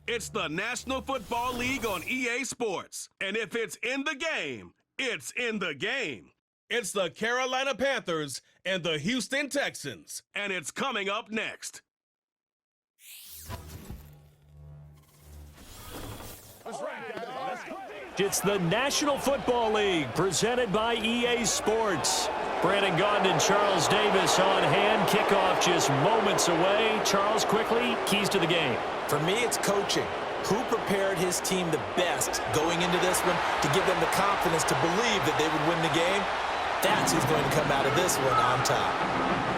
It's the National Football League on EA Sports. And if it's in the game, it's in the game. It's the Carolina Panthers and the Houston Texans. And it's coming up next. It's the National Football League presented by EA Sports. Brandon Gaudin and Charles Davis on hand. Kickoff just moments away. Charles, quickly, keys to the game. For me, it's coaching. Who prepared his team the best going into this one to give them the confidence to believe that they would win the game? That's who's going to come out of this one on top.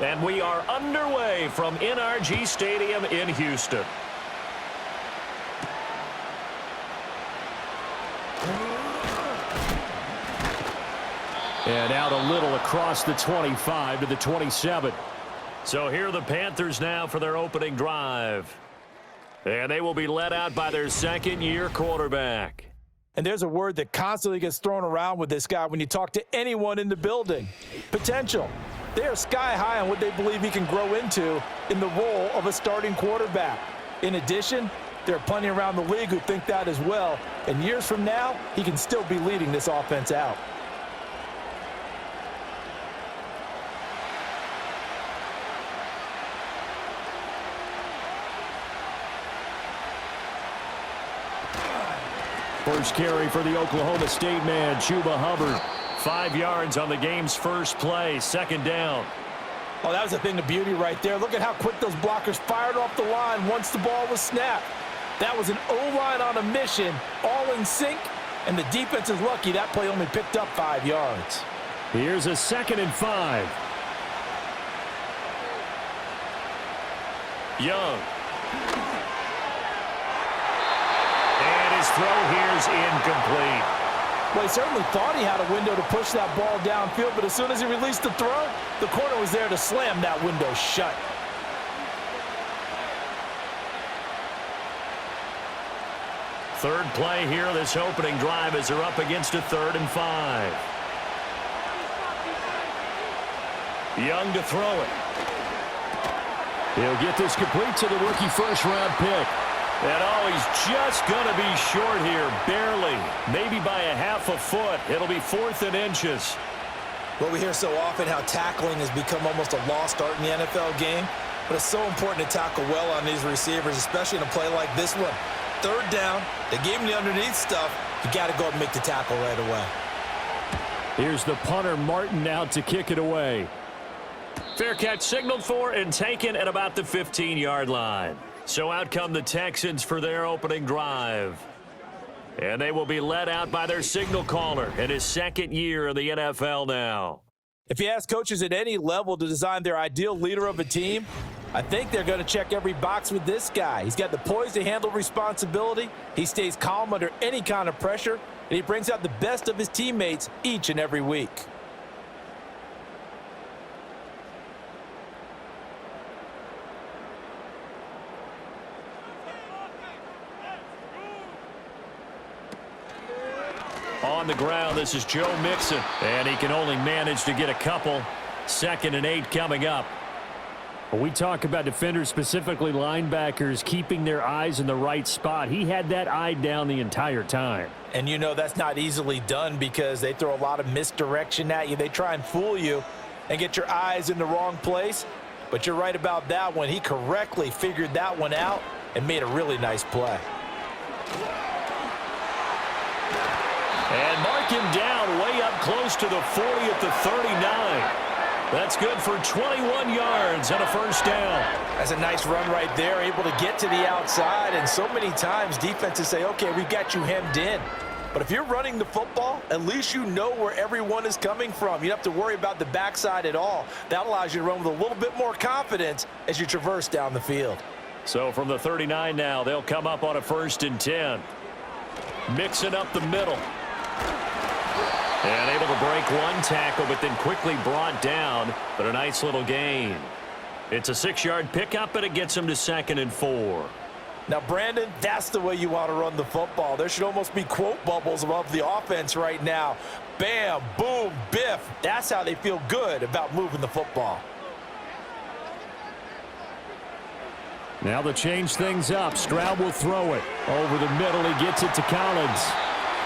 And we are underway from NRG Stadium in Houston. And out a little across the 25 to the 27. So here are the Panthers now for their opening drive. And they will be led out by their second-year quarterback. And there's a word that constantly gets thrown around with this guy when you talk to anyone in the building. Potential. They are sky high on what they believe he can grow into in the role of a starting quarterback. In addition, there are plenty around the league who think that as well. And years from now, he can still be leading this offense out. First carry for the Oklahoma State man, Chuba Hubbard. 5 yards on the game's first play, second down. Oh, that was a thing of beauty right there. Look at how quick those blockers fired off the line once the ball was snapped. That was an O-line on a mission, all in sync, and the defense is lucky that play only picked up 5 yards. Here's a 2nd and 5. Young. And his throw here's incomplete. Well, he certainly thought he had a window to push that ball downfield, but as soon as he released the throw, the corner was there to slam that window shut. Third play here, this opening drive as they're up against a 3rd and 5. Young to throw it. He'll get this complete to the rookie first-round pick. And oh, he's just going to be short here, barely. Maybe by a half a foot. It'll be 4th and inches. Well, we hear so often how tackling has become almost a lost art in the NFL game. But it's so important to tackle well on these receivers, especially in a play like this one. 3rd down, they gave him the underneath stuff. You got to go and make the tackle right away. Here's the punter, Martin, out to kick it away. Fair catch signaled for and taken at about the 15-yard line. So out come the Texans for their opening drive. And they will be led out by their signal caller in his 2nd year in the NFL now. If you ask coaches at any level to design their ideal leader of a team, I think they're going to check every box with this guy. He's got the poise to handle responsibility. He stays calm under any kind of pressure, and he brings out the best of his teammates each and every week. On the ground, this is Joe Mixon, and he can only manage to get a couple. 2nd and 8 coming up. When we talk about defenders, specifically linebackers, keeping their eyes in the right spot, he had that eye down the entire time. And you know that's not easily done because they throw a lot of misdirection at you. They try and fool you and get your eyes in the wrong place. But you're right about that one. He correctly figured that one out and made a really nice play. And mark him down way up close to the 40 at the 39. That's good for 21 yards and a first down. That's a nice run right there, able to get to the outside. And so many times defenses say, okay, we got you hemmed in. But if you're running the football, at least you know where everyone is coming from. You don't have to worry about the backside at all. That allows you to run with a little bit more confidence as you traverse down the field. So from the 39 now, they'll come up on a 1st and 10. Mixing up the middle. And able to break one tackle, but then quickly brought down. But a nice little gain. It's a 6-yard pickup, and it gets him to 2nd and 4. Now, Brandon, that's the way you want to run the football. There should almost be quote bubbles above the offense right now. Bam, boom, biff. That's how they feel good about moving the football. Now to change things up, Stroud will throw it. Over the middle, he gets it to Collins.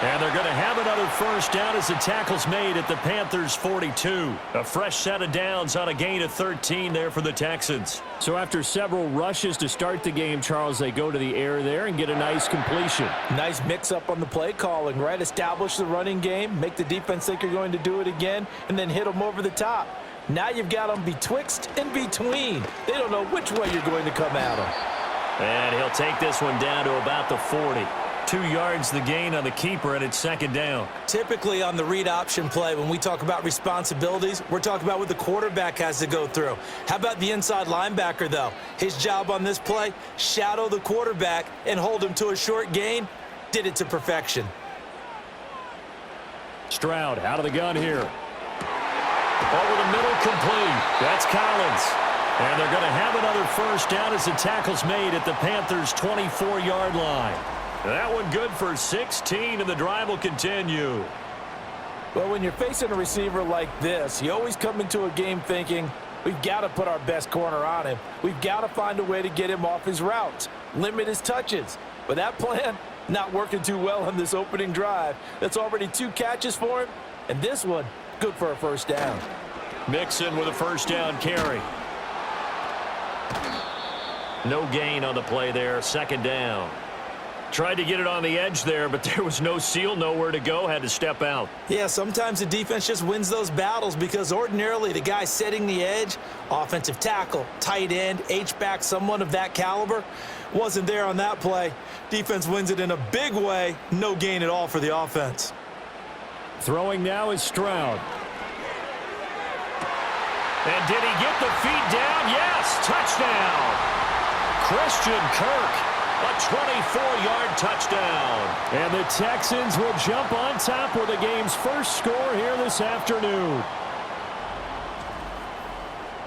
And they're going to have another 1st down as the tackle's made at the Panthers' 42. A fresh set of downs on a gain of 13 there for the Texans. So after several rushes to start the game, Charles, they go to the air there and get a nice completion. Nice mix-up on the play calling, right? Establish the running game, make the defense think you're going to do it again, and then hit them over the top. Now you've got them betwixt and between. They don't know which way you're going to come at them. And he'll take this one down to about the 40. 2 yards the gain on the keeper, and it's 2nd down. Typically on the read option play, when we talk about responsibilities, we're talking about what the quarterback has to go through. How about the inside linebacker, though? His job on this play, shadow the quarterback and hold him to a short gain. Did it to perfection. Stroud out of the gun here. Over the middle, complete. That's Collins. And they're going to have another 1st down as the tackle's made at the Panthers' 24-yard line. That one good for 16, and the drive will continue. Well, when you're facing a receiver like this, you always come into a game thinking, we've got to put our best corner on him. We've got to find a way to get him off his routes, limit his touches. But that plan, not working too well on this opening drive. That's already 2 catches for him, and this one, good for a 1st down. Mixon with a 1st down carry. No gain on the play there, 2nd down. Tried to get it on the edge there, but there was no seal, nowhere to go, had to step out. Yeah, sometimes the defense just wins those battles because ordinarily the guy setting the edge, offensive tackle, tight end, H-back, someone of that caliber, wasn't there on that play. Defense wins it in a big way, no gain at all for the offense. Throwing now is Stroud. And did he get the feet down? Yes, touchdown. Christian Kirk. A 24-yard touchdown. And the Texans will jump on top with the game's first score here this afternoon.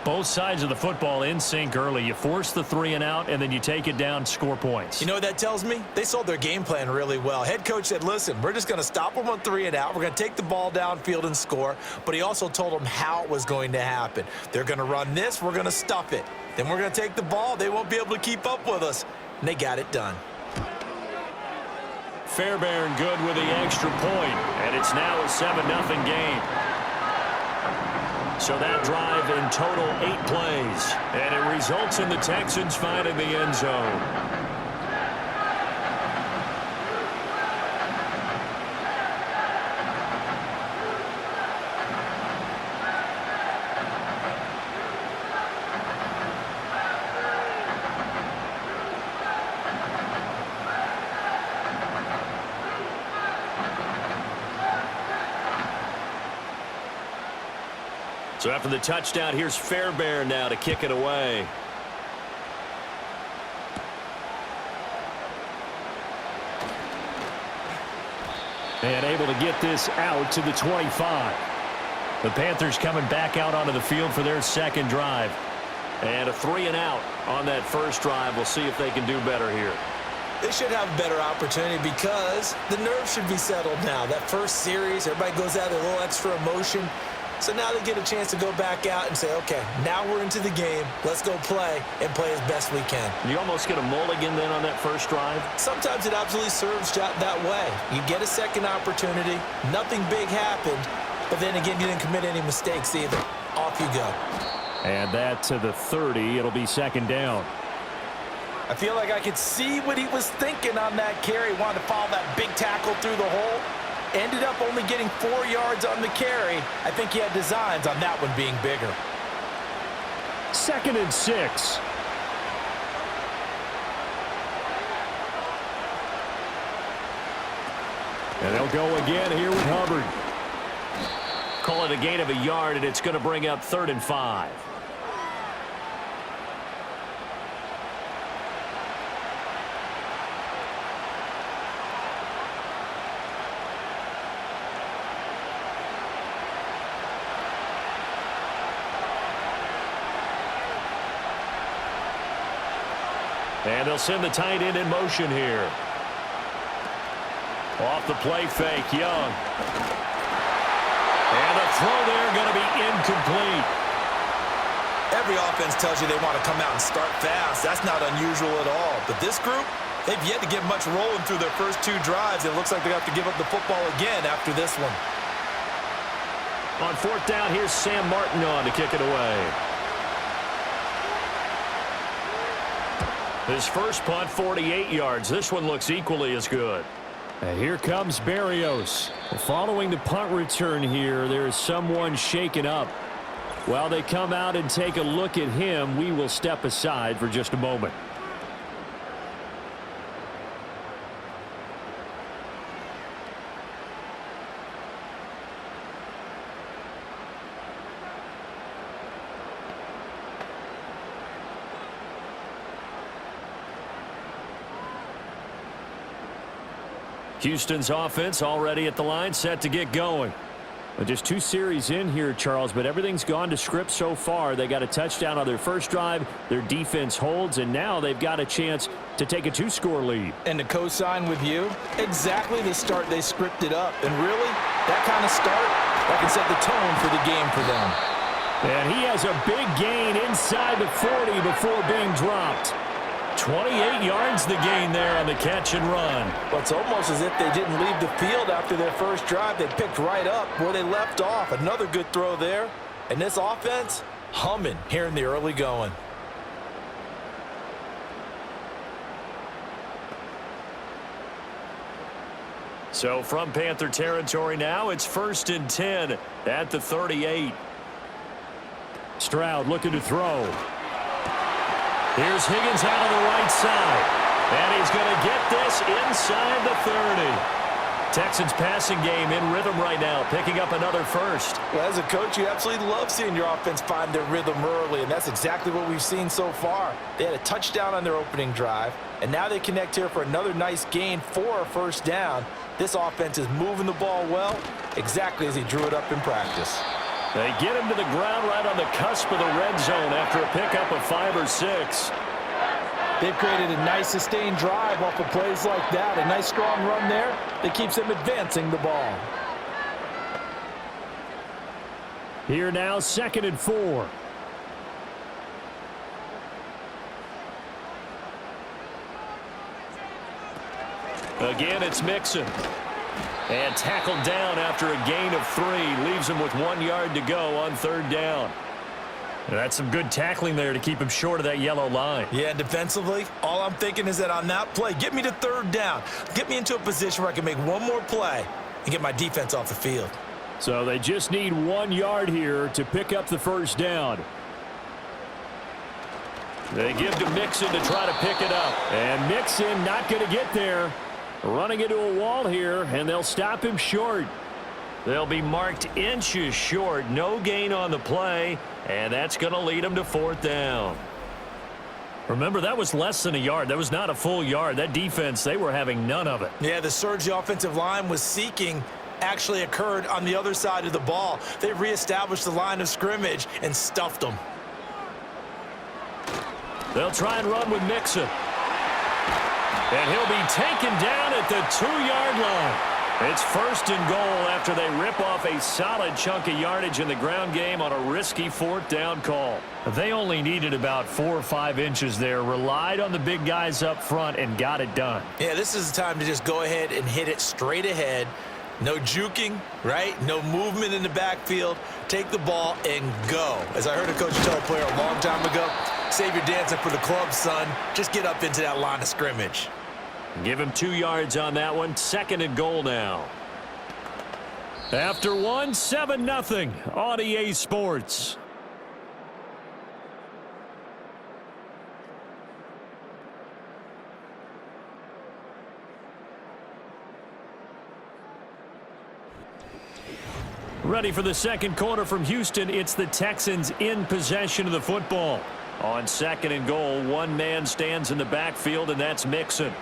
Both sides of the football in sync early. You force the 3 and out, and then you take it down, score points. You know what that tells me? They sold their game plan really well. Head coach said, listen, we're just going to stop them on 3 and out. We're going to take the ball downfield and score. But he also told them how it was going to happen. They're going to run this. We're going to stuff it. Then we're going to take the ball. They won't be able to keep up with us. And they got it done. Fairbairn good with the extra point, and it's now a 7-0 game. So that drive in total 8 plays, and it results in the Texans finding the end zone. So after the touchdown, here's Fairbairn now to kick it away. And able to get this out to the 25. The Panthers coming back out onto the field for their 2nd drive. And a 3 and out on that first drive. We'll see if they can do better here. They should have a better opportunity because the nerves should be settled now. That first series, everybody goes out with a little extra emotion. So now they get a chance to go back out and say, okay, now we're into the game. Let's go play and play as best we can. You almost get a mulligan then on that first drive? Sometimes it absolutely serves that way. You get a second opportunity. Nothing big happened. But then again, you didn't commit any mistakes either. Off you go. And that to the 30. It'll be 2nd down. I feel like I could see what he was thinking on that carry. Wanted to follow that big tackle through the hole. Ended up only getting 4 yards on the carry. I think he had designs on that one being bigger. 2nd and 6. And they'll go again here with Hubbard. Call it a gain of a yard, and it's going to bring up 3rd and 5. And they'll send the tight end in motion here. Off the play fake, Young. And the throw there going to be incomplete. Every offense tells you they want to come out and start fast. That's not unusual at all. But this group, they've yet to get much rolling through their first 2 drives. It looks like they have to give up the football again after this one. On 4th down, here's Sam Martin on to kick it away. His first punt, 48 yards. This one looks equally as good. And here comes Berrios. Following the punt return here, there is someone shaken up. While they come out and take a look at him, we will step aside for just a moment. Houston's offense already at the line, set to get going. Well, just 2 series in here, Charles, but everything's gone to script so far. They got a touchdown on their first drive. Their defense holds, and now they've got a chance to take a 2-score lead. And to co-sign with you, exactly the start they scripted up. And really, that kind of start, that can set the tone for the game for them. And he has a big gain inside the 40 before being dropped. 28 yards the gain there on the catch and run. Well, it's almost as if they didn't leave the field after their first drive. They picked right up where they left off. Another good throw there. And this offense, humming here in the early going. So from Panther territory now, it's 1st and 10 at the 38. Stroud looking to throw. Here's Higgins out on the right side. And he's going to get this inside the 30. Texans passing game in rhythm right now, picking up another first. Well, as a coach, you absolutely love seeing your offense find their rhythm early, and that's exactly what we've seen so far. They had a touchdown on their opening drive, and now they connect here for another nice gain for a first down. This offense is moving the ball well, exactly as he drew it up in practice. They get him to the ground right on the cusp of the red zone after a pickup of 5 or 6. They've created a nice sustained drive off of plays like that. A nice strong run there that keeps them advancing the ball. Here now, 2nd and 4. Again, it's Mixon. And tackled down after a gain of 3. Leaves him with 1 yard to go on 3rd down. And that's some good tackling there to keep him short of that yellow line. Yeah, defensively, all I'm thinking is that on that play, get me to 3rd down. Get me into a position where I can make one more play and get my defense off the field. So they just need 1 yard here to pick up the first down. They give to Mixon to try to pick it up. And Mixon not going to get there. Running into a wall here, and they'll stop him short. They'll be marked inches short. No gain on the play, and that's going to lead them to 4th down. Remember, that was less than a yard. That was not a full yard. That defense, they were having none of it. Yeah, the surge the offensive line was seeking actually occurred on the other side of the ball. They reestablished the line of scrimmage and stuffed them. They'll try and run with Mixon. And he'll be taken down at the 2-yard line. It's 1st and goal after they rip off a solid chunk of yardage in the ground game on a risky 4th down call. They only needed about 4 or 5 inches there, relied on the big guys up front, and got it done. Yeah, this is the time to just go ahead and hit it straight ahead. No juking, right? No movement in the backfield. Take the ball and go. As I heard a coach tell a player a long time ago, save your dancing for the club, son. Just get up into that line of scrimmage. Give him 2 yards on that one. 2nd and goal now. After 1, 7-0 on EA Sports. Ready for the second quarter from Houston. It's the Texans in possession of the football. On 2nd and goal, one man stands in the backfield, and that's Mixon.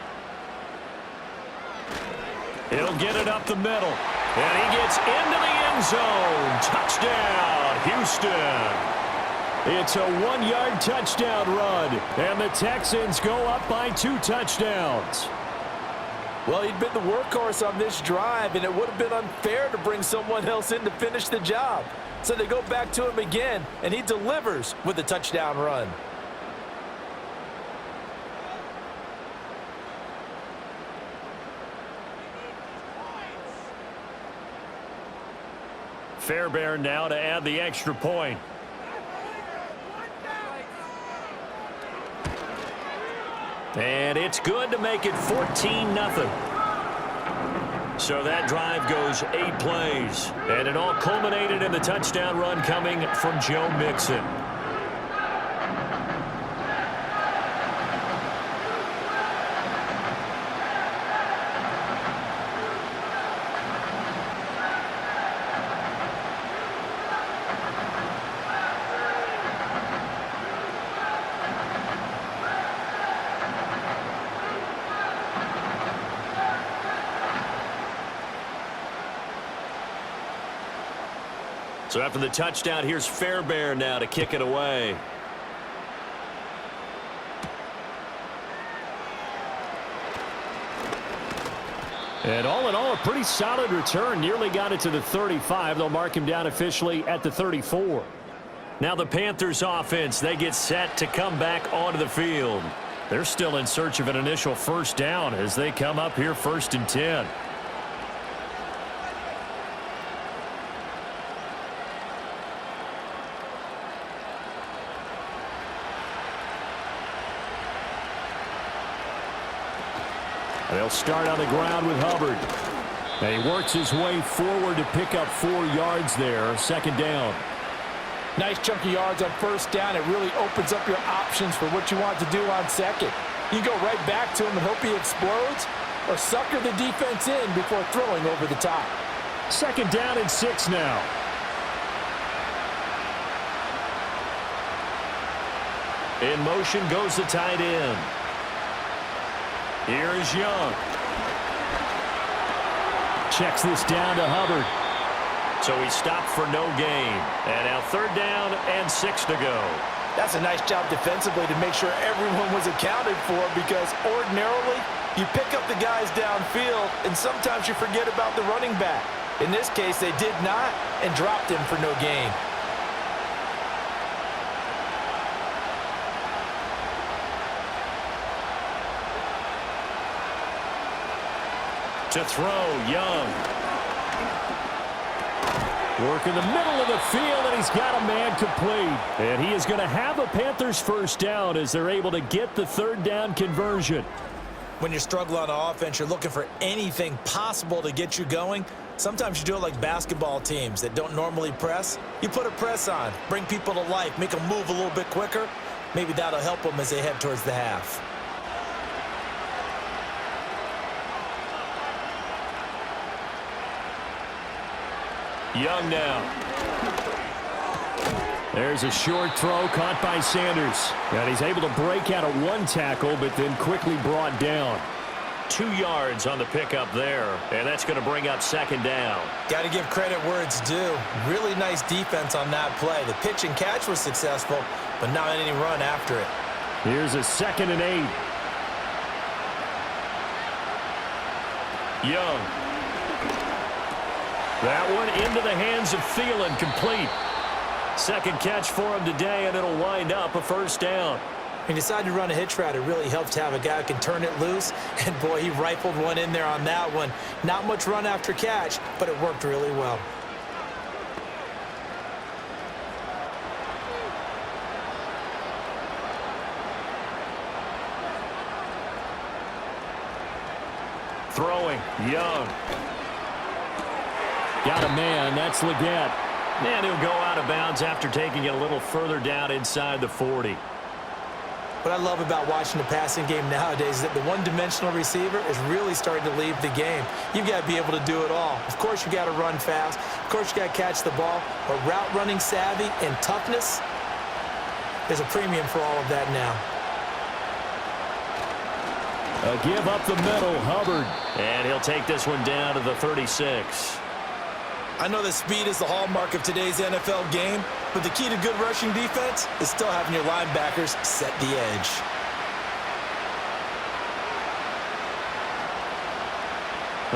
He'll get it up the middle. And he gets into the end zone. Touchdown, Houston. It's a 1-yard touchdown run, and the Texans go up by 2 touchdowns. Well, he'd been the workhorse on this drive, and it would have been unfair to bring someone else in to finish the job. So they go back to him again, and he delivers with a touchdown run. Fairbairn now to add the extra point. And it's good to make it 14-0. So that drive goes 8 plays. And it all culminated in the touchdown run coming from Joe Mixon. So after the touchdown, here's Fairbairn now to kick it away. And all in all, a pretty solid return. Nearly got it to the 35. They'll mark him down officially at the 34. Now the Panthers offense, they get set to come back onto the field. They're still in search of an initial first down as they come up here 1st and 10. They'll start on the ground with Hubbard. And he works his way forward to pick up 4 yards there. 2nd down. Nice chunk of yards on 1st down. It really opens up your options for what you want to do on 2nd. You go right back to him and hope he explodes, or sucker the defense in before throwing over the top. 2nd down and 6 now. In motion goes the tight end. Here is Young. Checks this down to Hubbard. So he stopped for no gain. And now 3rd down and 6 to go. That's a nice job defensively to make sure everyone was accounted for, because ordinarily you pick up the guys downfield and sometimes you forget about the running back. In this case, they did not and dropped him for no gain. To throw, Young. Work in the middle of the field, and he's got a man complete. And he is going to have a Panthers first down as they're able to get the 3rd down conversion. When you're struggling on offense, you're looking for anything possible to get you going. Sometimes you do it like basketball teams that don't normally press. You put a press on, bring people to life, make them move a little bit quicker. Maybe that'll help them as they head towards the half. Young now. There's a short throw caught by Sanders. And he's able to break out of 1 tackle, but then quickly brought down. 2 yards on the pickup there, and that's going to bring up 2nd down. Got to give credit where it's due. Really nice defense on that play. The pitch and catch was successful, but not any run after it. Here's a 2nd and 8. Young. That one into the hands of Thielen, complete. 2nd catch for him today, and it'll wind up a first down. He decided to run a hitch route. It really helps to have a guy who can turn it loose, and boy, he rifled one in there on that one. Not much run after catch, but it worked really well. Throwing, Young. Got a man, that's Leggett. And he'll go out of bounds after taking it a little further down inside the 40. What I love about watching the passing game nowadays is that the one-dimensional receiver is really starting to leave the game. You've got to be able to do it all. Of course, you got to run fast. Of course, you got to catch the ball. But route running savvy and toughness, there's a premium for all of that now. A give up the middle, Hubbard. And he'll take this one down to the 36. I know that speed is the hallmark of today's NFL game, but the key to good rushing defense is still having your linebackers set the edge.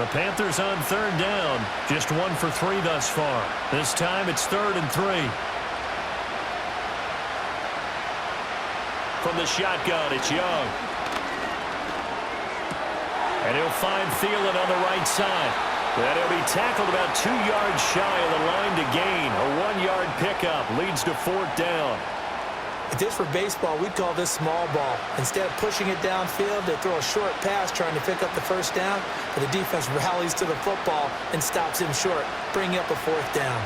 The Panthers on third down. Just 1 for 3 thus far. This time it's 3rd and 3. From the shotgun, it's Young. And he'll find Thielen on the right side. And he'll be tackled about 2 yards shy of the line to gain. A 1-yard pickup leads to 4th down. If this were baseball, we'd call this small ball. Instead of pushing it downfield, they throw a short pass trying to pick up the first down, but the defense rallies to the football and stops him short, bringing up a 4th down.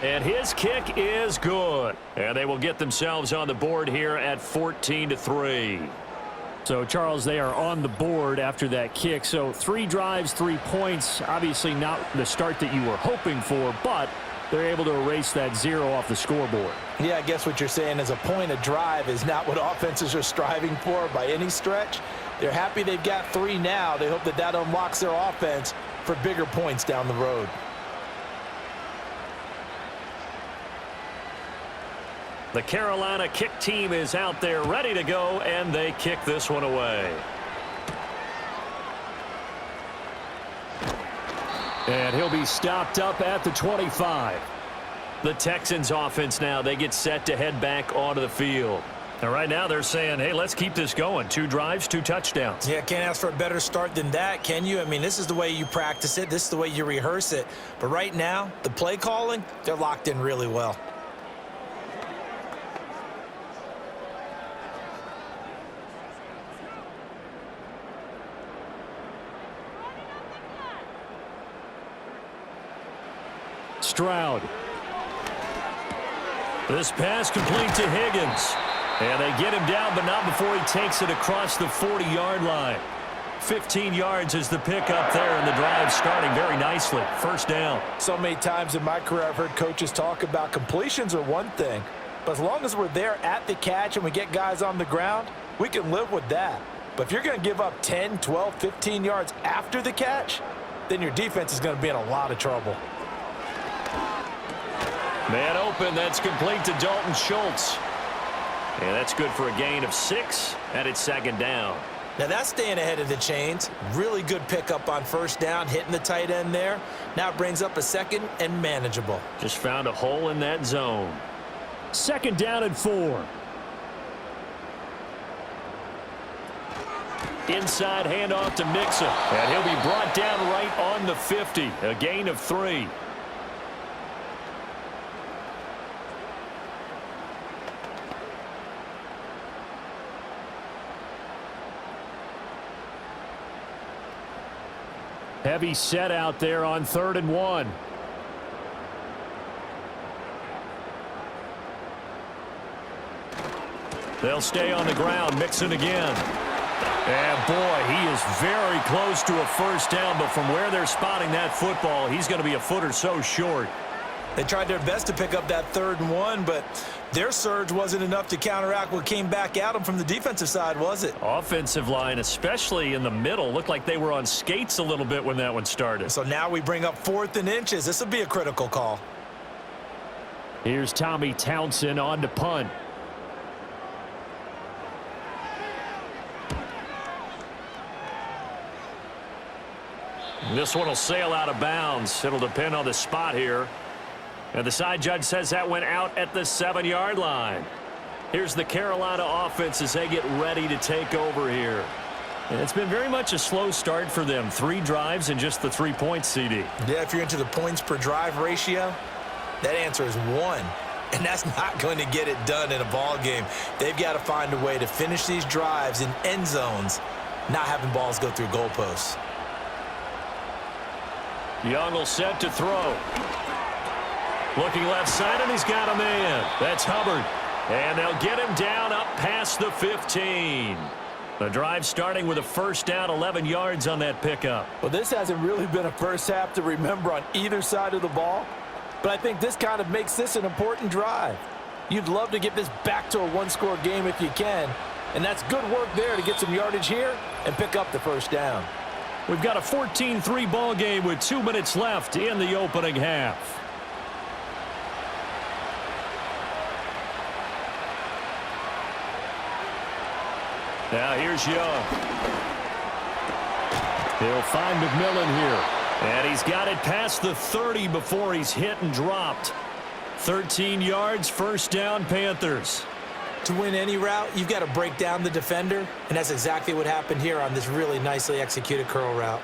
And his kick is good. And they will get themselves on the board here at 14-3. So, Charles, they are on the board after that kick. So 3 drives, 3 points. Obviously not the start that you were hoping for, but they're able to erase that 0 off the scoreboard. Yeah, I guess what you're saying is a point a drive is not what offenses are striving for by any stretch. They're happy they've got 3 now. They hope that that unlocks their offense for bigger points down the road. The Carolina kick team is out there ready to go, and they kick this one away. And he'll be stopped up at the 25. The Texans offense now, they get set to head back onto the field. And right now they're saying, hey, let's keep this going. 2 drives, 2 touchdowns. Yeah, can't ask for a better start than that, can you? I mean, this is the way you practice it. This is the way you rehearse it. But right now, the play calling, they're locked in really well. Stroud. This pass complete to Higgins. And they get him down, but not before he takes it across the 40-yard line. 15 yards is the pickup there, and the drive starting very nicely. 1st down. So many times in my career I've heard coaches talk about completions are one thing, but as long as we're there at the catch and we get guys on the ground, we can live with that. But if you're going to give up 10, 12, 15 yards after the catch, then your defense is going to be in a lot of trouble. Man open, that's complete to Dalton Schultz. And that's good for a gain of 6, and it's 2nd down. Now that's staying ahead of the chains. Really good pickup on 1st down, hitting the tight end there. Now it brings up a 2nd and manageable. Just found a hole in that zone. 2nd down and 4. Inside handoff to Mixon. And he'll be brought down right on the 50. A gain of 3. Heavy set out there on 3rd and 1. They'll stay on the ground. Mixon again. And boy, he is very close to a 1st down, but from where they're spotting that football, he's going to be a foot or so short. They tried their best to pick up that 3rd and 1, but their surge wasn't enough to counteract what came back at them from the defensive side, was it? Offensive line, especially in the middle, looked like they were on skates a little bit when that one started. So now we bring up 4th and inches. This will be a critical call. Here's Tommy Townsend on to punt. This one will sail out of bounds. It'll depend on the spot here. And the side judge says that went out at the 7-yard line. Here's the Carolina offense as they get ready to take over here. And it's been very much a slow start for them. 3 drives and just the 3 points, CD. Yeah, if you're into the points per drive ratio, that answer is 1. And that's not going to get it done in a ball game. They've got to find a way to finish these drives in end zones, not having balls go through goalposts. Young will set to throw. Looking left side, and he's got a man. That's Hubbard. And they'll get him down up past the 15. The drive starting with a 1st down, 11 yards on that pickup. Well, this hasn't really been a first half to remember on either side of the ball, but I think this kind of makes this an important drive. You'd love to get this back to a 1-score game if you can, And that's good work there to get some yardage here and pick up the first down. We've got a 14-3 ball game with 2 minutes left in the opening half. Now here's Young. He'll find McMillan here. And he's got it past the 30 before he's hit and dropped. 13 yards, first down, Panthers. To win any route, you've got to break down the defender, and that's exactly what happened here on this really nicely executed curl route.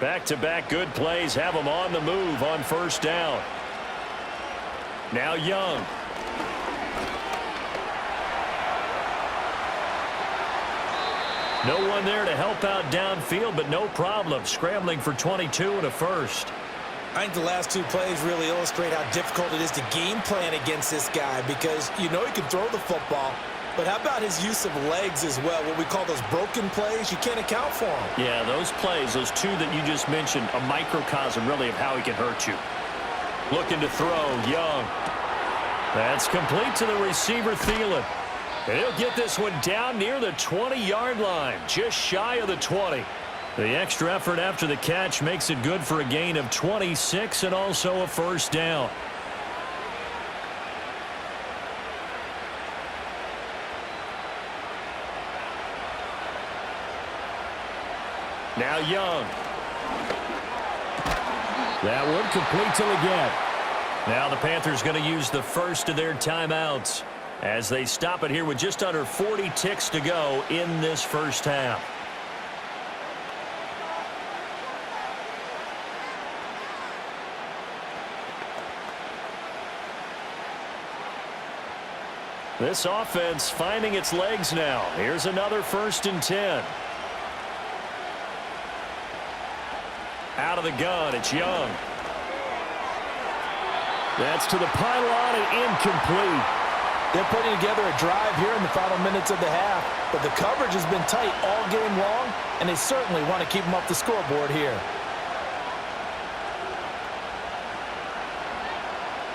Back-to-back good plays have him on the move on first down. Now Young. No one there to help out downfield, but no problem. Scrambling for 22 and a first. I think the last two plays really illustrate how difficult it is to game plan against this guy because you know he can throw the football, but how about his use of legs as well, what we call those broken plays? You can't account for them. Yeah, those plays, those two that you just mentioned, a microcosm really of how he can hurt you. Looking to throw, Young. That's complete to the receiver, Thielen. And he'll get this one down near the 20-yard line, just shy of the 20. The extra effort after the catch makes it good for a gain of 26 and also a first down. Now Young. That one complete to Leggett. Now the Panthers going to use the first of their timeouts as they stop it here with just under 40 ticks to go in this first half. This offense finding its legs now. Here's another 1st and 10. Out of the gun, it's Young. That's to the pylon and incomplete. They're putting together a drive here in the final minutes of the half, but the coverage has been tight all game long, and they certainly want to keep them off the scoreboard here.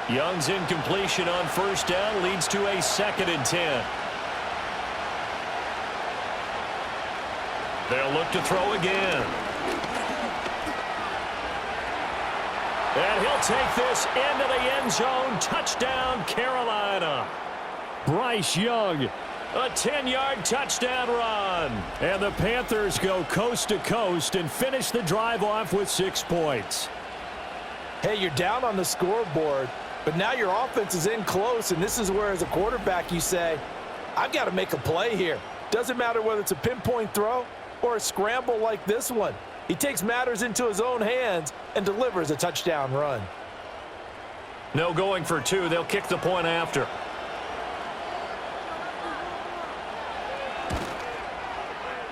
Young's incompletion on first down leads to a 2nd and 10. They'll look to throw again. And he'll take this into the end zone. Touchdown, Carolina. Bryce Young, a 10-yard touchdown run. And the Panthers go coast to coast and finish the drive off with 6 points. Hey, you're down on the scoreboard, but now your offense is in close, and this is where, as a quarterback, you say, I've got to make a play here. Doesn't matter whether it's a pinpoint throw or a scramble like this one. He takes matters into his own hands and delivers a touchdown run. No going for 2. They'll kick the point after.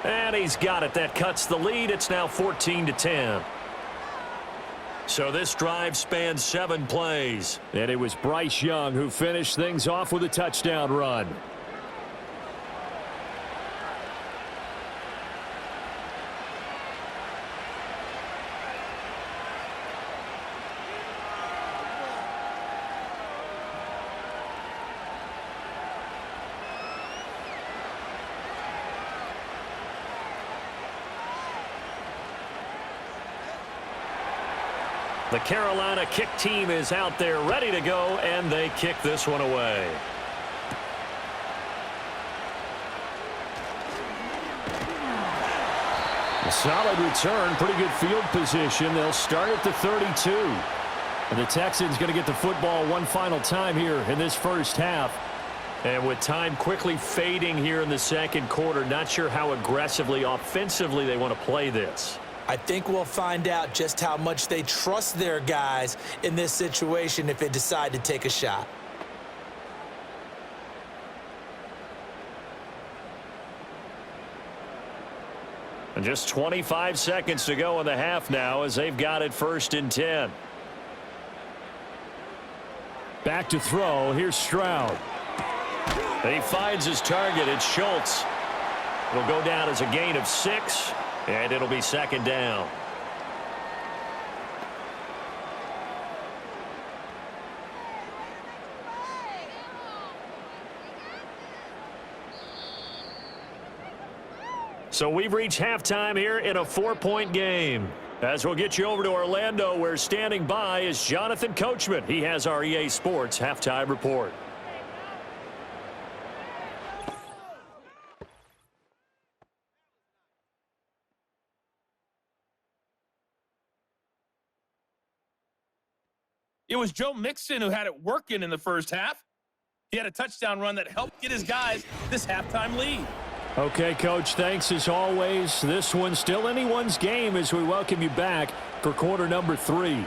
And he's got it. That cuts the lead. It's now 14-10. So this drive spans 7 plays. And it was Bryce Young who finished things off with a touchdown run. The Carolina kick team is out there ready to go, and they kick this one away. A solid return, pretty good field position. They'll start at the 32. And the Texans going to get the football one final time here in this first half. And with time quickly fading here in the second quarter, not sure how aggressively, offensively they want to play this. I think we'll find out just how much they trust their guys in this situation if they decide to take a shot. And just 25 seconds to go in the half now as they've got it 1st and 10. Back to throw. Here's Stroud. He finds his target. It's Schultz. It'll go down as a gain of 6. And it'll be 2nd down. So we've reached halftime here in a 4-point game. As we'll get you over to Orlando, where standing by is Jonathan Coachman. He has our EA Sports halftime report. It was Joe Mixon who had it working in the first half. He had a touchdown run that helped get his guys this halftime lead. Okay, Coach, thanks as always. This one's still anyone's game as we welcome you back for quarter number 3.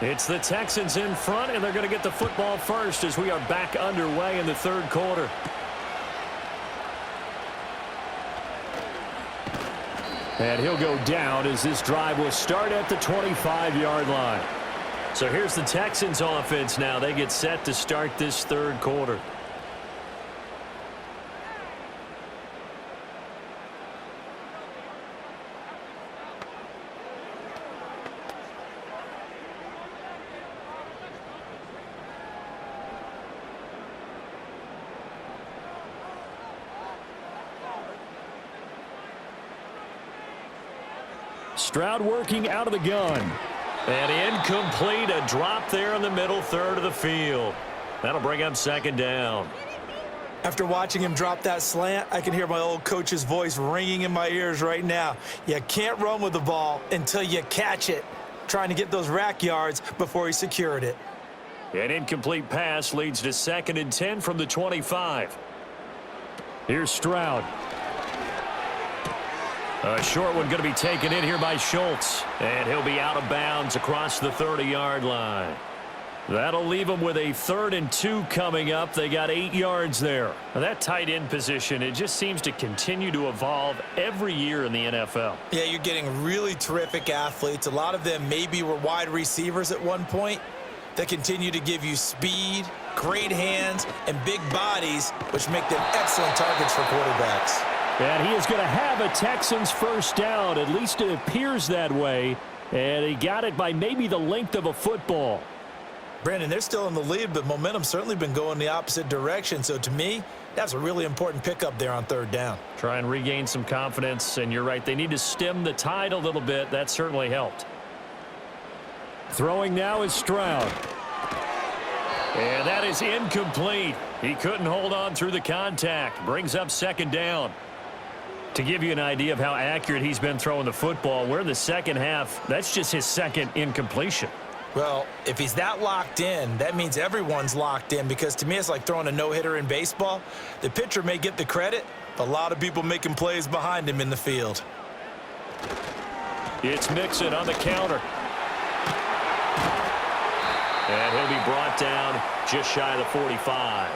It's the Texans in front, and they're going to get the football first as we are back underway in the third quarter. And he'll go down as this drive will start at the 25-yard line. So here's the Texans offense now. They get set to start this third quarter. Stroud working out of the gun. And incomplete, a drop there in the middle third of the field. That'll bring up second down. After watching him drop that slant, I can hear my old coach's voice ringing in my ears right now. You can't run with the ball until you catch it. Trying to get those rack yards before he secured it. An incomplete pass leads to 2nd and 10 from the 25. Here's Stroud. A short one going to be taken in here by Schultz. And he'll be out of bounds across the 30-yard line. That'll leave them with a 3rd and 2 coming up. They got 8 yards there. Now that tight end position, it just seems to continue to evolve every year in the NFL. Yeah, you're getting really terrific athletes. A lot of them maybe were wide receivers at one point. They continue to give you speed, great hands, and big bodies, which make them excellent targets for quarterbacks. And he is going to have a Texans first down. At least it appears that way. And he got it by maybe the length of a football. Brandon, they're still in the lead, but momentum's certainly been going the opposite direction. So to me, that's a really important pickup there on 3rd down. Try and regain some confidence. And you're right, they need to stem the tide a little bit. That certainly helped. Throwing now is Stroud. And that is incomplete. He couldn't hold on through the contact. Brings up 2nd down. To give you an idea of how accurate he's been throwing the football, we're in the second half. That's just his 2nd incompletion. Well, if he's that locked in, that means everyone's locked in, because to me it's like throwing a no-hitter in baseball. The pitcher may get the credit, but a lot of people making plays behind him in the field. It's Mixon on the counter. And he'll be brought down just shy of the 45.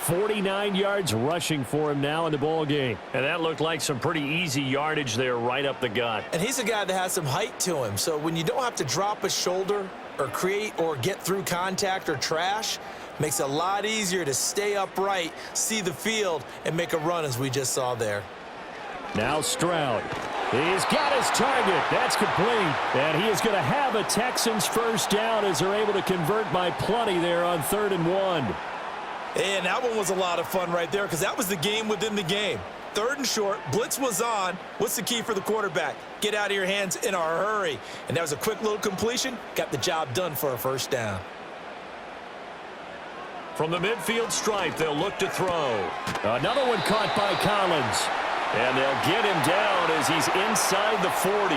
49 yards rushing for him now in the ball game. And that looked like some pretty easy yardage there right up the gut. And he's a guy that has some height to him. So when you don't have to drop a shoulder or create or get through contact or trash, makes it a lot easier to stay upright, see the field, and make a run as we just saw there. Now Stroud. He's got his target. That's complete. And he is going to have a Texans first down as they're able to convert by plenty there on 3rd and 1. And that one was a lot of fun right there, because that was the game within the game. 3rd and short, blitz was on. What's the key for the quarterback? Get out of your hands in a hurry. And that was a quick little completion. Got the job done for a first down. From the midfield stripe, they'll look to throw. Another one caught by Collins. And they'll get him down as he's inside the 40.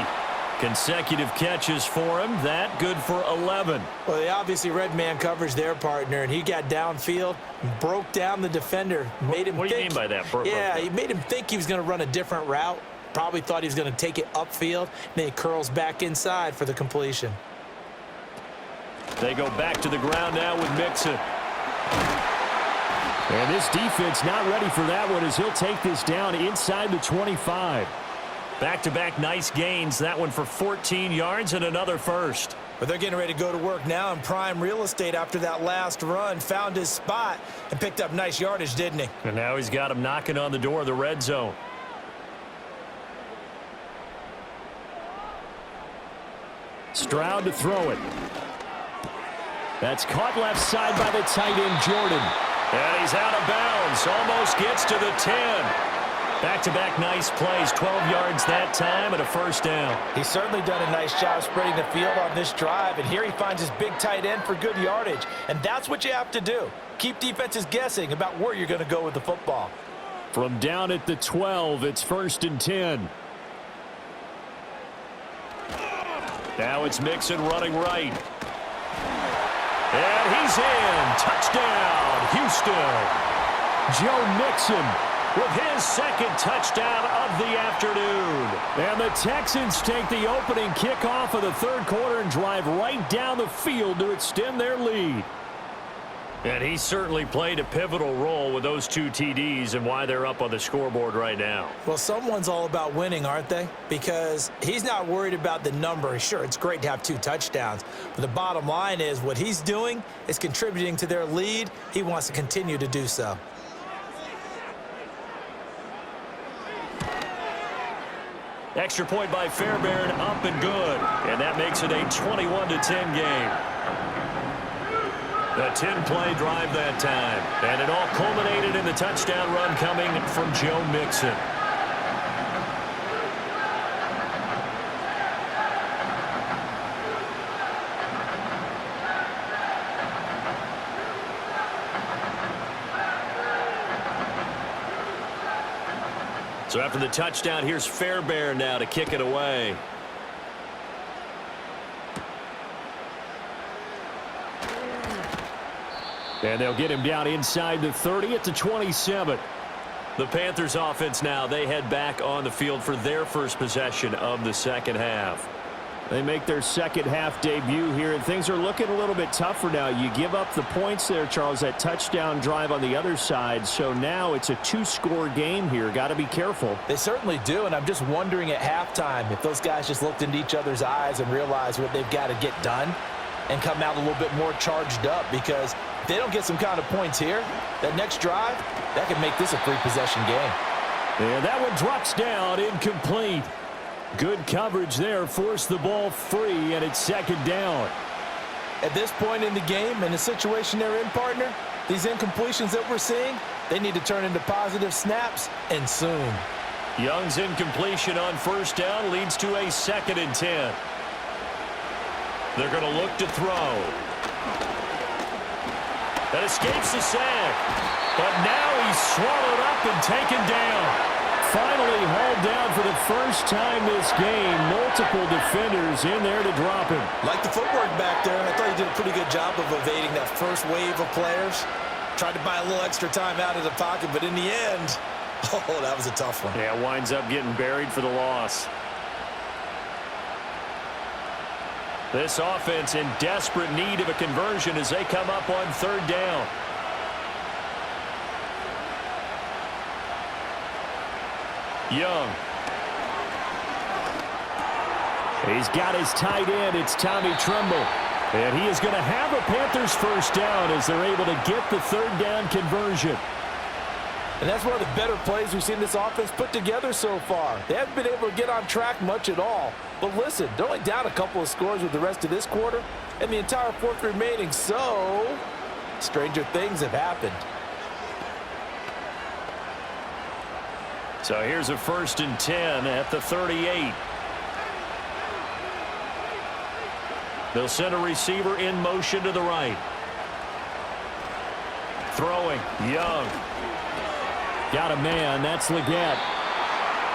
Consecutive catches for him. That good for 11. Well, they obviously read man coverage their partner, and he got downfield, broke down the defender, made him What do you mean by that? Yeah, he made him think he was going to run a different route. Probably thought he was going to take it upfield, and then he curls back inside for the completion. They go back to the ground now with Mixon. And this defense not ready for that one as he'll take this down inside the 25. Back-to-back nice gains. That one for 14 yards and another first. But they're getting ready to go to work now in prime real estate after that last run. Found his spot and picked up nice yardage, didn't he? And now he's got him knocking on the door of the red zone. Stroud to throw it. That's caught left side by the tight end, Jordan. And he's out of bounds. Almost gets to the 10. Back-to-back nice plays. 12 yards that time and a first down. He's certainly done a nice job spreading the field on this drive, and here he finds his big tight end for good yardage. And that's what you have to do. Keep defenses guessing about where you're going to go with the football. From down at the 12, it's 1st and 10. Now it's Mixon running right. And he's in. Touchdown, Houston. Joe Mixon with his second touchdown of the afternoon. And the Texans take the opening kickoff of the third quarter and drive right down the field to extend their lead. And he certainly played a pivotal role with those 2 TDs and why they're up on the scoreboard right now. Well, someone's all about winning, aren't they? Because he's not worried about the number. Sure, it's great to have 2 touchdowns. But the bottom line is what he's doing is contributing to their lead. He wants to continue to do so. Extra point by Fairbairn, up and good. And that makes it a 21-10 game. A 10-play drive that time. And it all culminated in the touchdown run coming from Joe Mixon. So after the touchdown, here's Fairbairn now to kick it away. And they'll get him down inside the 30 at the 27. The Panthers offense now, they head back on the field for their first possession of the second half. They make their second half debut here, and things are looking a little bit tougher now. You give up the points there, Charles, that touchdown drive on the other side. So now it's a 2-score game here. Got to be careful. They certainly do, and I'm just wondering at halftime if those guys just looked into each other's eyes and realized what they've got to get done and come out a little bit more charged up, because if they don't get some kind of points here, that next drive, that could make this a 3-possession game. And that one drops down, incomplete. Good coverage there, forced the ball free, and it's second down. At this point in the game, in the situation they're in, partner, these incompletions that we're seeing, they need to turn into positive snaps, and soon. Young's incompletion on first down leads to a 2nd and 10. They're going to look to throw. That escapes the sack. But now he's swallowed up and taken down. Finally hauled down for the first time this game. Multiple defenders in there to drop him. Like the footwork back there, I thought he did a pretty good job of evading that first wave of players. Tried to buy a little extra time out of the pocket, but in the end, oh, that was a tough one. Yeah, winds up getting buried for the loss. This offense in desperate need of a conversion as they come up on third down. Young. He's got his tight end. It's Tommy Tremble. And he is going to have a Panthers first down as they're able to get the third down conversion. And that's one of the better plays we've seen this offense put together so far. They haven't been able to get on track much at all. But listen, they're only down a couple of scores with the rest of this quarter and the entire fourth remaining. So, stranger things have happened. So here's a 1st and 10 at the 38. They'll send a receiver in motion to the right. Throwing, Young. Got a man, that's Leggett.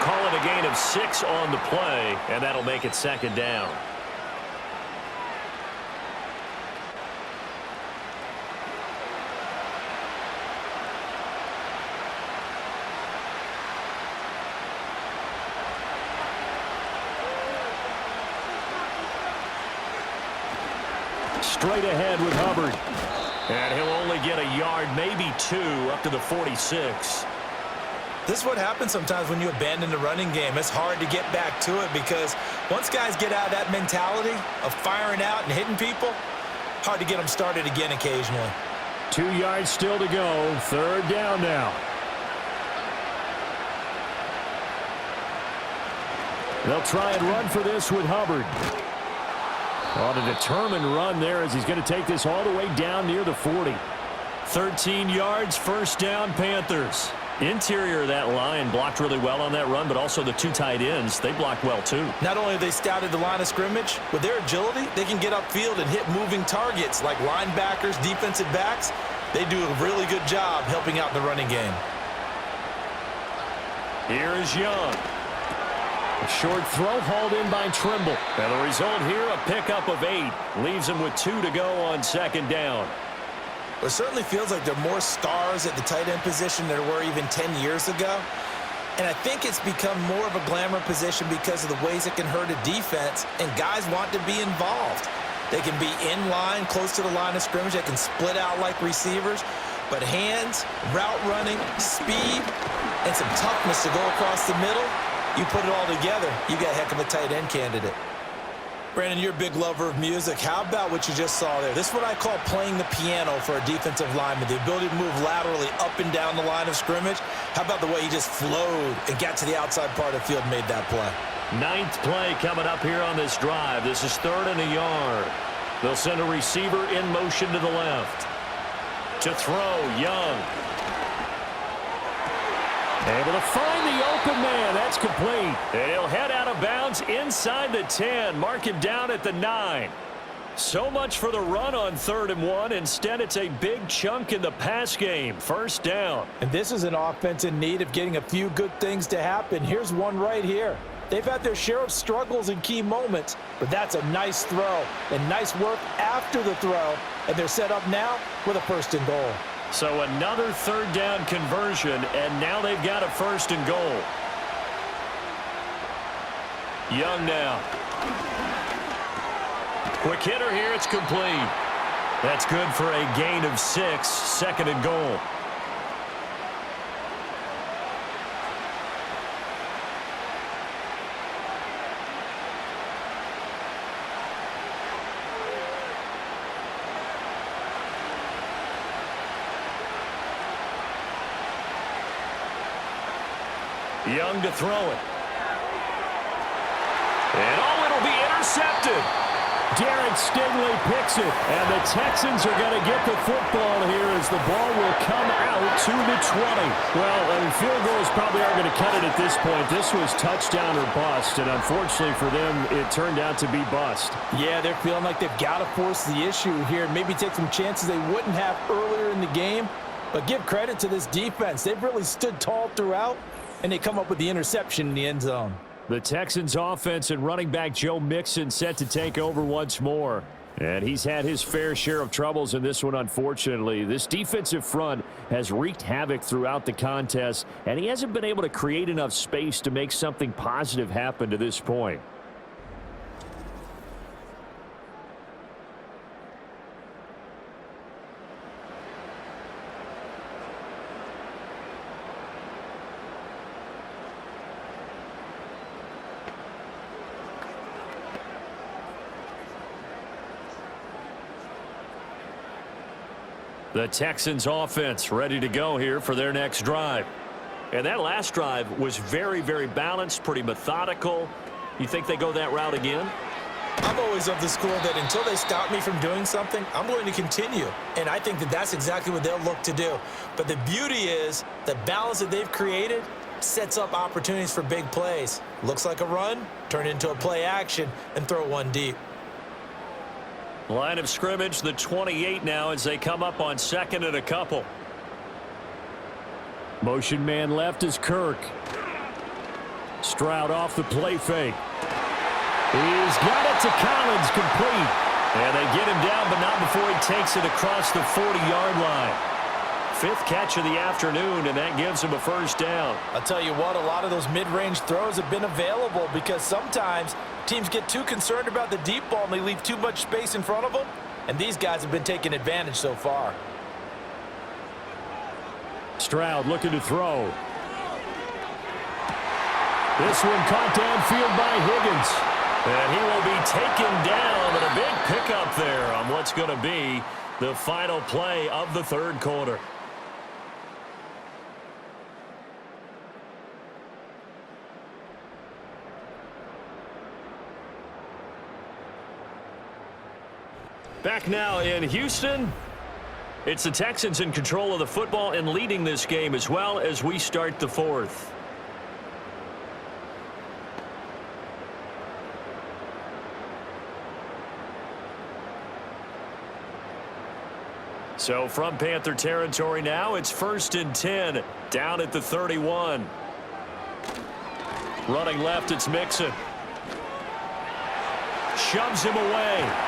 Call it a gain of 6 on the play, and that'll make it second down. Straight ahead with Hubbard. And he'll only get a yard, maybe 2, up to the 46. This is what happens sometimes when you abandon the running game. It's hard to get back to it because once guys get out of that mentality of firing out and hitting people, hard to get them started again occasionally. 2 yards still to go. Third down now. They'll try and run for this with Hubbard. On a determined run there as he's going to take this all the way down near the 40. 13 yards, first down, Panthers. Interior of that line blocked really well on that run, but also the two tight ends, they blocked well too. Not only have they scouted the line of scrimmage, with their agility, they can get upfield and hit moving targets like linebackers, defensive backs. They do a really good job helping out in the running game. Here is Young. A short throw hauled in by Trimble. And the result here, a pickup of 8. Leaves him with 2 to go on second down. It certainly feels like there are more stars at the tight end position than there were even 10 years ago. And I think it's become more of a glamour position because of the ways it can hurt a defense, and guys want to be involved. They can be in line, close to the line of scrimmage. They can split out like receivers. But hands, route running, speed, and some toughness to go across the middle, you put it all together, you got a heck of a tight end candidate. Brandon, you're a big lover of music. How about what you just saw there? This is what I call playing the piano for a defensive lineman, the ability to move laterally up and down the line of scrimmage. How about the way he just flowed and got to the outside part of the field and made that play? 9th play coming up here on this drive. This is 3rd and a yard. They'll send a receiver in motion to the left. To throw, Young. Able to find the open man. That's complete. And he'll head out of bounds inside the 10. Mark him down at the 9. So much for the run on 3rd and 1. Instead, it's a big chunk in the pass game. First down. And this is an offense in need of getting a few good things to happen. Here's one right here. They've had their share of struggles in key moments, but that's a nice throw and nice work after the throw. And they're set up now with a 1st and goal. So another 3rd down conversion, and now they've got a 1st and goal. Young now. Quick hitter here, it's complete. That's good for a gain of 6, 2nd and goal. Young to throw it. And oh, it'll be intercepted. Derek Stingley picks it, and the Texans are going to get the football here as the ball will come out to the 20. Well, I mean, field goals probably aren't going to cut it at this point. This was touchdown or bust, and unfortunately for them, it turned out to be bust. Yeah, they're feeling like they've got to force the issue here and maybe take some chances they wouldn't have earlier in the game. But give credit to this defense. They've really stood tall throughout, and they come up with the interception in the end zone. The Texans offense and running back Joe Mixon set to take over once more. And he's had his fair share of troubles in this one, unfortunately. This defensive front has wreaked havoc throughout the contest, and he hasn't been able to create enough space to make something positive happen to this point. The Texans offense ready to go here for their next drive. And that last drive was very, very balanced, pretty methodical. You think they go that route again? I'm always of the school that until they stop me from doing something, I'm going to continue. And I think that that's exactly what they'll look to do. But the beauty is the balance that they've created sets up opportunities for big plays. Looks like a run, turn it into a play action, and throw one deep. Line of scrimmage, the 28 now as they come up on 2nd and a couple. Motion man left is Kirk. Stroud off the play fake. He's got it to Collins, complete. And they get him down, but not before he takes it across the 40-yard line. 5th catch of the afternoon, and that gives him a 1st down. I'll tell you what, a lot of those mid-range throws have been available because sometimes teams get too concerned about the deep ball and they leave too much space in front of them, and these guys have been taking advantage so far. Stroud looking to throw. This one caught downfield by Higgins. And he will be taken down, and a big pickup there on what's going to be the final play of the 3rd quarter. Back now in Houston. It's the Texans in control of the football and leading this game as well as we start the fourth. So from Panther territory now, it's 1st and 10 down at the 31. Running left, it's Mixon. Shoves him away.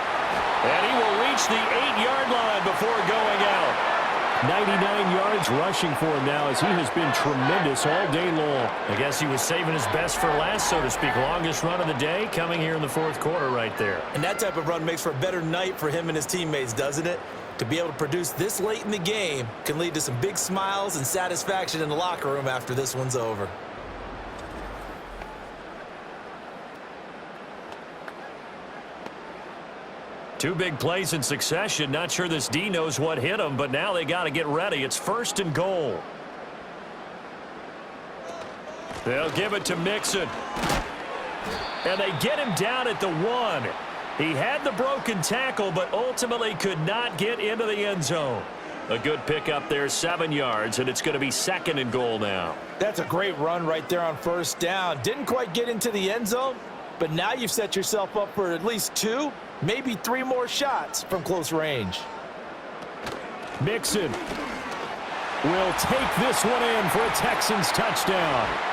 And he will reach the 8-yard line before going out. 99 yards rushing for him now as he has been tremendous all day long. I guess he was saving his best for last, so to speak. Longest run of the day coming here in the fourth quarter right there. And that type of run makes for a better night for him and his teammates, doesn't it? To be able to produce this late in the game can lead to some big smiles and satisfaction in the locker room after this one's over. Two big plays in succession. Not sure this D knows what hit him, but now they got to get ready. It's 1st and goal. They'll give it to Mixon. And they get him down at the 1. He had the broken tackle, but ultimately could not get into the end zone. A good pickup there, 7 yards, and it's going to be 2nd and goal now. That's a great run right there on 1st down. Didn't quite get into the end zone, but now you've set yourself up for at least 2, maybe 3 more shots from close range. Mixon will take this one in for a Texans touchdown.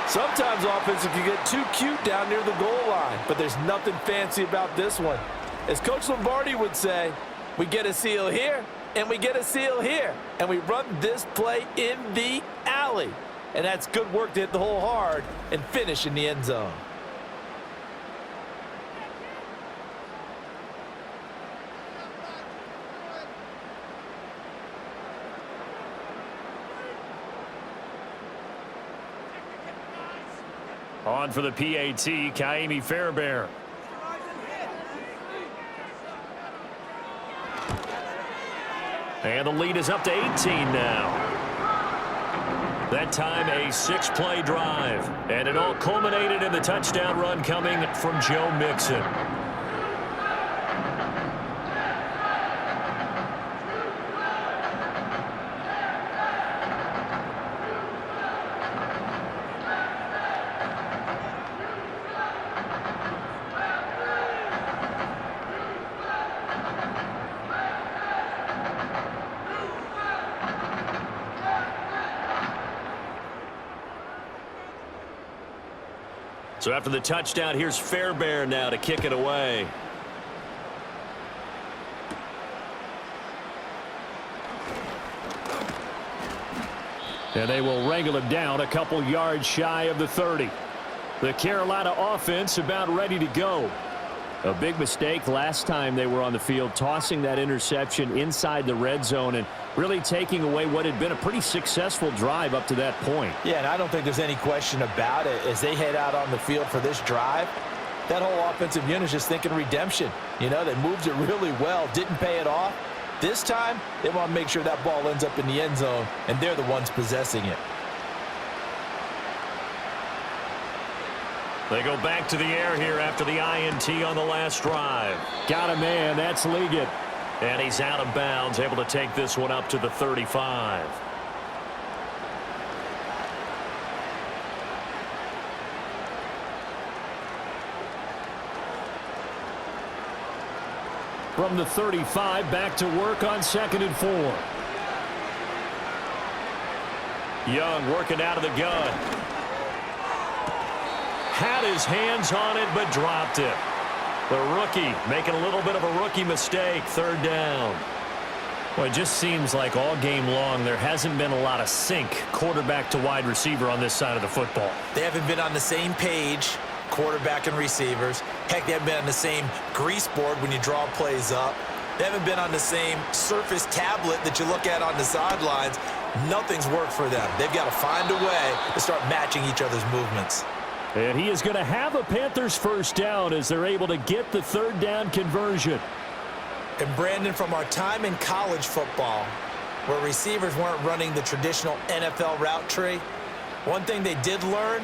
Sometimes offenses can get too cute down near the goal line, but there's nothing fancy about this one. As Coach Lombardi would say, we get a seal here, and we get a seal here, and we run this play in the alley. And that's good work to hit the hole hard and finish in the end zone. On for the PAT, Kaimi Fairbairn. And the lead is up to 18 now. That time a 6-play drive. And it all culminated in the touchdown run coming from Joe Mixon. So after the touchdown, here's Fairbairn now to kick it away. And they will wrangle him down a couple yards shy of the 30. The Carolina offense about ready to go. A big mistake last time they were on the field, tossing that interception inside the red zone and really taking away what had been a pretty successful drive up to that point. Yeah, and I don't think there's any question about it. As they head out on the field for this drive, that whole offensive unit is just thinking redemption. You know, they moved it really well, didn't pay it off. This time, they want to make sure that ball ends up in the end zone, and they're the ones possessing it. They go back to the air here after the INT on the last drive. Got a man, that's Liggett. And he's out of bounds, able to take this one up to the 35. From the 35, back to work on 2nd and 4. Young working out of the gun. Had his hands on it, but dropped it. The rookie making a little bit of a rookie mistake, 3rd down. Well, it just seems like all game long there hasn't been a lot of sync quarterback to wide receiver on this side of the football. They haven't been on the same page, quarterback and receivers. Heck, they haven't been on the same grease board when you draw plays up. They haven't been on the same surface tablet that you look at on the sidelines. Nothing's worked for them. They've got to find a way to start matching each other's movements. And he is going to have a Panthers 1st down as they're able to get the 3rd down conversion. And Brandon, from our time in college football, where receivers weren't running the traditional NFL route tree, one thing they did learn,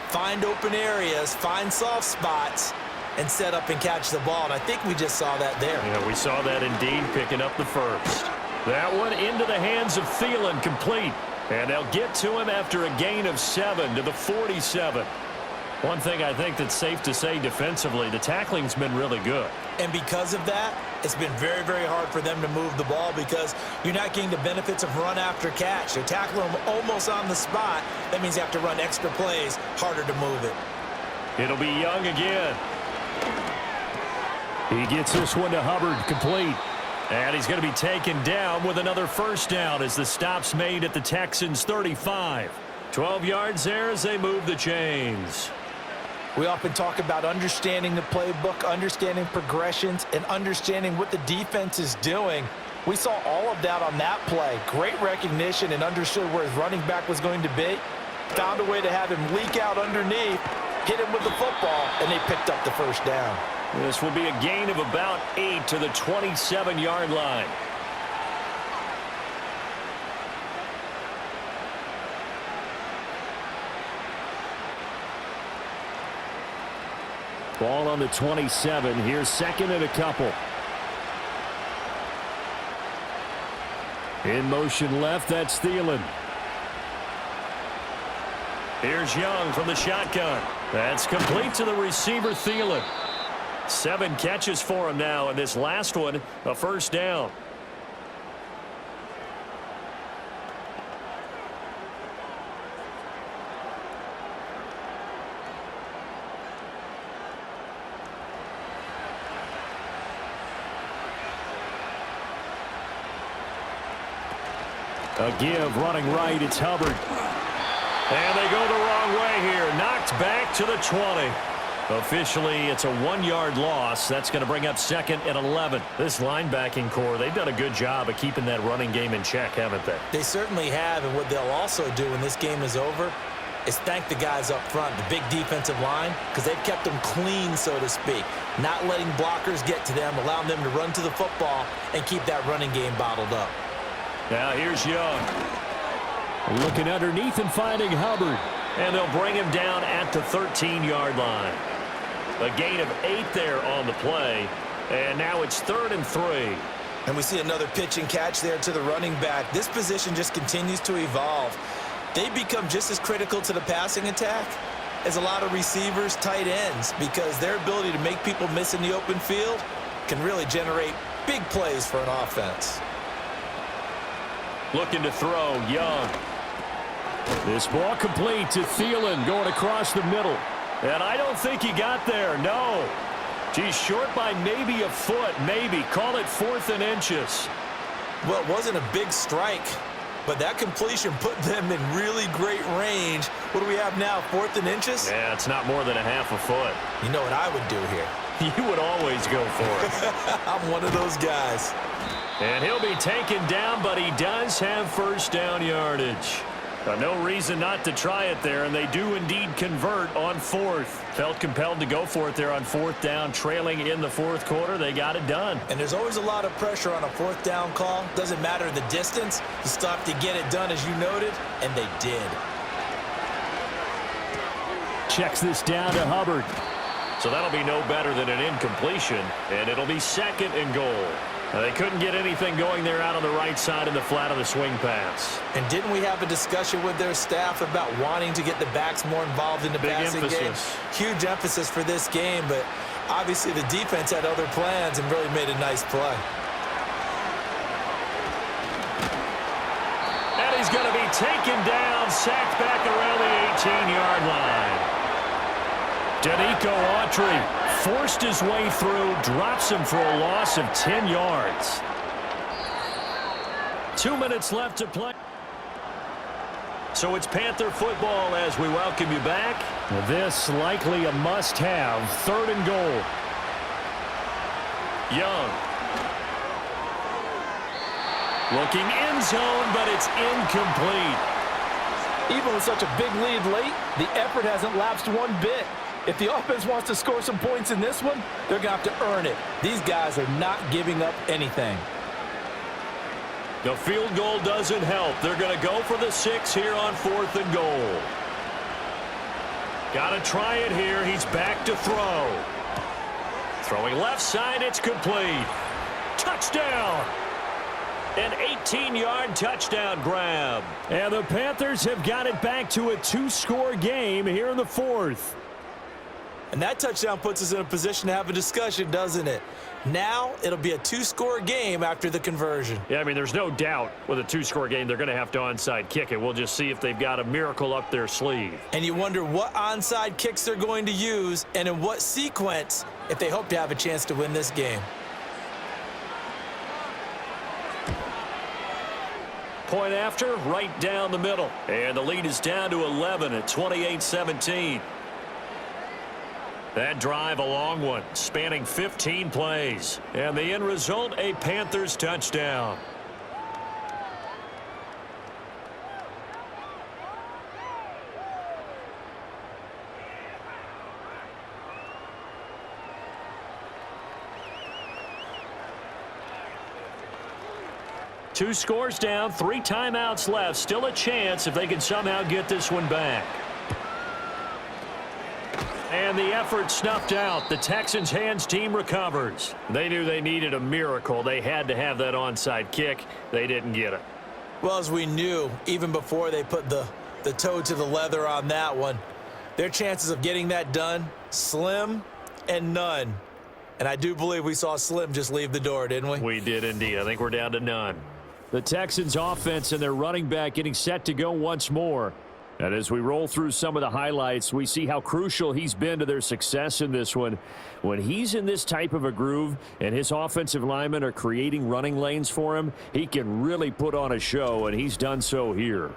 find open areas, find soft spots, and set up and catch the ball. And I think we just saw that there. Yeah, we saw that indeed, picking up the first. That one into the hands of Thielen, complete. And they'll get to him after a gain of 7 to the 47. One thing I think that's safe to say defensively, the tackling's been really good. And because of that, it's been very, very hard for them to move the ball because you're not getting the benefits of run after catch. They tackle them almost on the spot. That means you have to run extra plays, harder to move it. It'll be Young again. He gets this one to Hubbard, complete. And he's going to be taken down with another first down as the stop's made at the Texans' 35. 12 yards there as they move the chains. We often talk about understanding the playbook, understanding progressions, and understanding what the defense is doing. We saw all of that on that play. Great recognition and understood where his running back was going to be. Found a way to have him leak out underneath, hit him with the football, and they picked up the first down. This will be a gain of about 8 to the 27-yard line. Ball on the 27. Here's second and a couple. In motion left, that's Thielen. Here's Young from the shotgun. That's complete to the receiver, Thielen. 7 catches for him now, and this last one, a first down. A give, running right, it's Hubbard. And they go the wrong way here. Knocked back to the 20. Officially, it's a 1-yard loss. That's going to bring up second and 11. This linebacking core, they've done a good job of keeping that running game in check, haven't they? They certainly have, and what they'll also do when this game is over is thank the guys up front, the big defensive line, because they've kept them clean, so to speak, not letting blockers get to them, allowing them to run to the football and keep that running game bottled up. Now here's Young. Looking underneath and finding Hubbard. And they'll bring him down at the 13-yard line. A gain of 8 there on the play. And now it's 3rd and 3. And we see another pitch and catch there to the running back. This position just continues to evolve. They become just as critical to the passing attack as a lot of receivers, tight ends, because their ability to make people miss in the open field can really generate big plays for an offense. Looking to throw, Young. This ball complete to Thielen going across the middle. And I don't think he got there, no. He's short by maybe a foot, maybe. Call it 4th and inches. Well, it wasn't a big strike, but that completion put them in really great range. What do we have now, 4th and inches? Yeah, it's not more than a half a foot. You know what I would do here? You would always go for it. I'm one of those guys. And he'll be taken down, but he does have first down yardage. No reason not to try it there, and they do indeed convert on 4th. Felt compelled to go for it there on 4th down, trailing in the 4th quarter. They got it done. And there's always a lot of pressure on a 4th down call. Doesn't matter the distance. You still have to get it done, as you noted, and they did. Checks this down to Hubbard. So that'll be no better than an incompletion, and it'll be 2nd and goal. Now, they couldn't get anything going there out on the right side in the flat of the swing pass. And didn't we have a discussion with their staff about wanting to get the backs more involved in the passing game? Huge emphasis for this game, but obviously the defense had other plans and really made a nice play. And he's going to be taken down, sacked back around the 18-yard line. Danico Autry forced his way through, drops him for a loss of 10 yards. 2 minutes left to play. So it's Panther football as we welcome you back. This likely a must-have, 3rd and goal. Young. Looking end zone, but it's incomplete. Even with such a big lead late, the effort hasn't lapsed one bit. If the offense wants to score some points in this one, they're going to have to earn it. These guys are not giving up anything. The field goal doesn't help. They're going to go for the 6 here on 4th and goal. Got to try it here. He's back to throw. Throwing left side, it's complete. Touchdown! An 18-yard touchdown grab. And the Panthers have got it back to a 2-score game here in the fourth. And that touchdown puts us in a position to have a discussion, doesn't it? Now it'll be a 2-score game after the conversion. Yeah, I mean, there's no doubt with a 2-score game, they're going to have to onside kick it. We'll just see if they've got a miracle up their sleeve. And you wonder what onside kicks they're going to use and in what sequence if they hope to have a chance to win this game. Point after, right down the middle. And the lead is down to 11 at 28-17. That drive, a long one, spanning 15 plays. And the end result, a Panthers touchdown. Two scores down, 3 timeouts left. Still a chance if they can somehow get this one back. And the effort snuffed out. The Texans' hands team recovers. They knew they needed a miracle. They had to have that onside kick. They didn't get it. Well, as we knew, even before they put the toe to the leather on that one, their chances of getting that done, slim and none. And I do believe we saw Slim just leave the door, didn't we? We did indeed. I think we're down to none. The Texans offense and their running back getting set to go once more. And as we roll through some of the highlights, we see how crucial he's been to their success in this one. When he's in this type of a groove and his offensive linemen are creating running lanes for him, he can really put on a show, and he's done so here.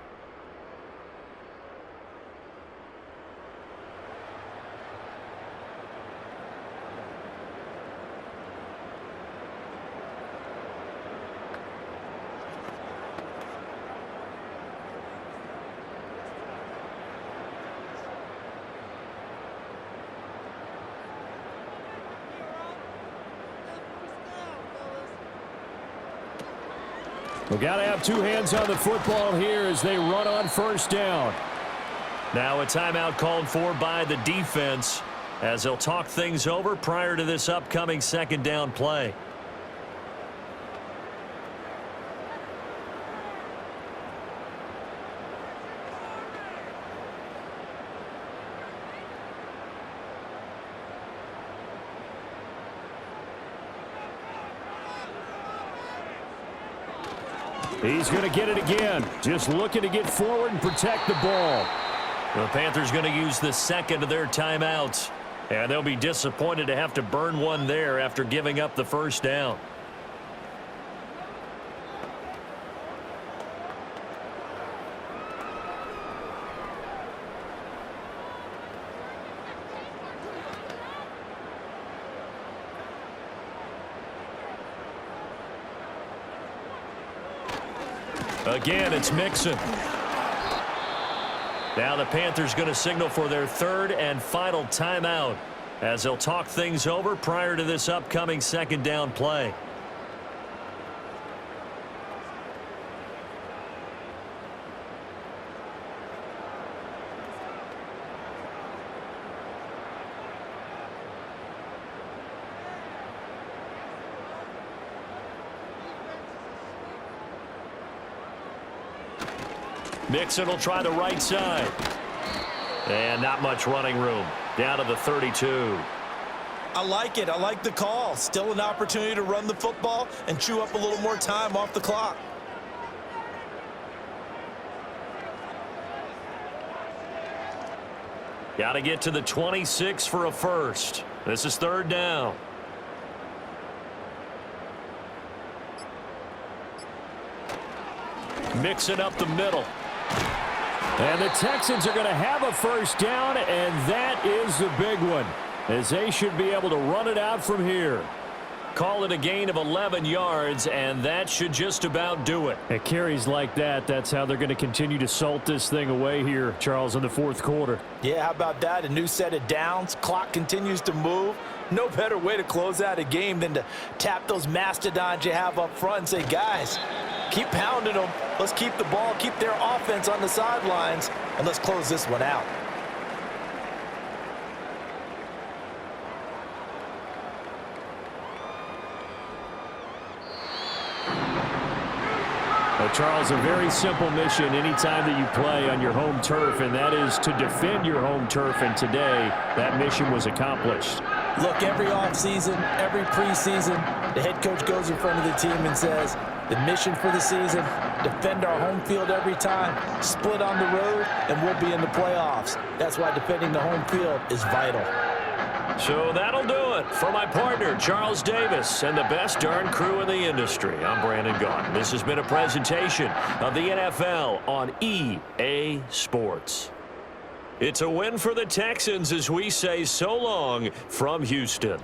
We've got to have 2 hands on the football here as they run on first down. Now a timeout called for by the defense as they'll talk things over prior to this upcoming second down play. He's going to get it again. Just looking to get forward and protect the ball. The Panthers going to use the second of their timeouts. And they'll be disappointed to have to burn one there after giving up the first down. Again, it's Mixon. Now the Panthers going to signal for their third and final timeout as they'll talk things over prior to this upcoming second down play. Mixon will try the right side. And not much running room. Down to the 32. I like it. I like the call. Still an opportunity to run the football and chew up a little more time off the clock. Got to get to the 26 for a first. This is third down. Mixing up the middle. And the Texans are going to have a first down, and that is the big one, as they should be able to run it out from here. Call it a gain of 11 yards, and that should just about do it. At carries like that, that's how they're going to continue to salt this thing away here, Charles, in the fourth quarter. Yeah, how about that? A new set of downs. Clock continues to move. No better way to close out a game than to tap those mastodons you have up front and say, guys, keep pounding them. Let's keep the ball, keep their offense on the sidelines, and let's close this one out. Well, Charles, a very simple mission anytime that you play on your home turf, and that is to defend your home turf. And today, that mission was accomplished. Look, every offseason, every preseason, the head coach goes in front of the team and says, the mission for the season, defend our home field every time, split on the road, and we'll be in the playoffs. That's why defending the home field is vital. So that'll do it for my partner, Charles Davis, and the best darn crew in the industry. I'm Brandon Gaudin. This has been a presentation of the NFL on EA Sports. It's a win for the Texans as we say so long from Houston.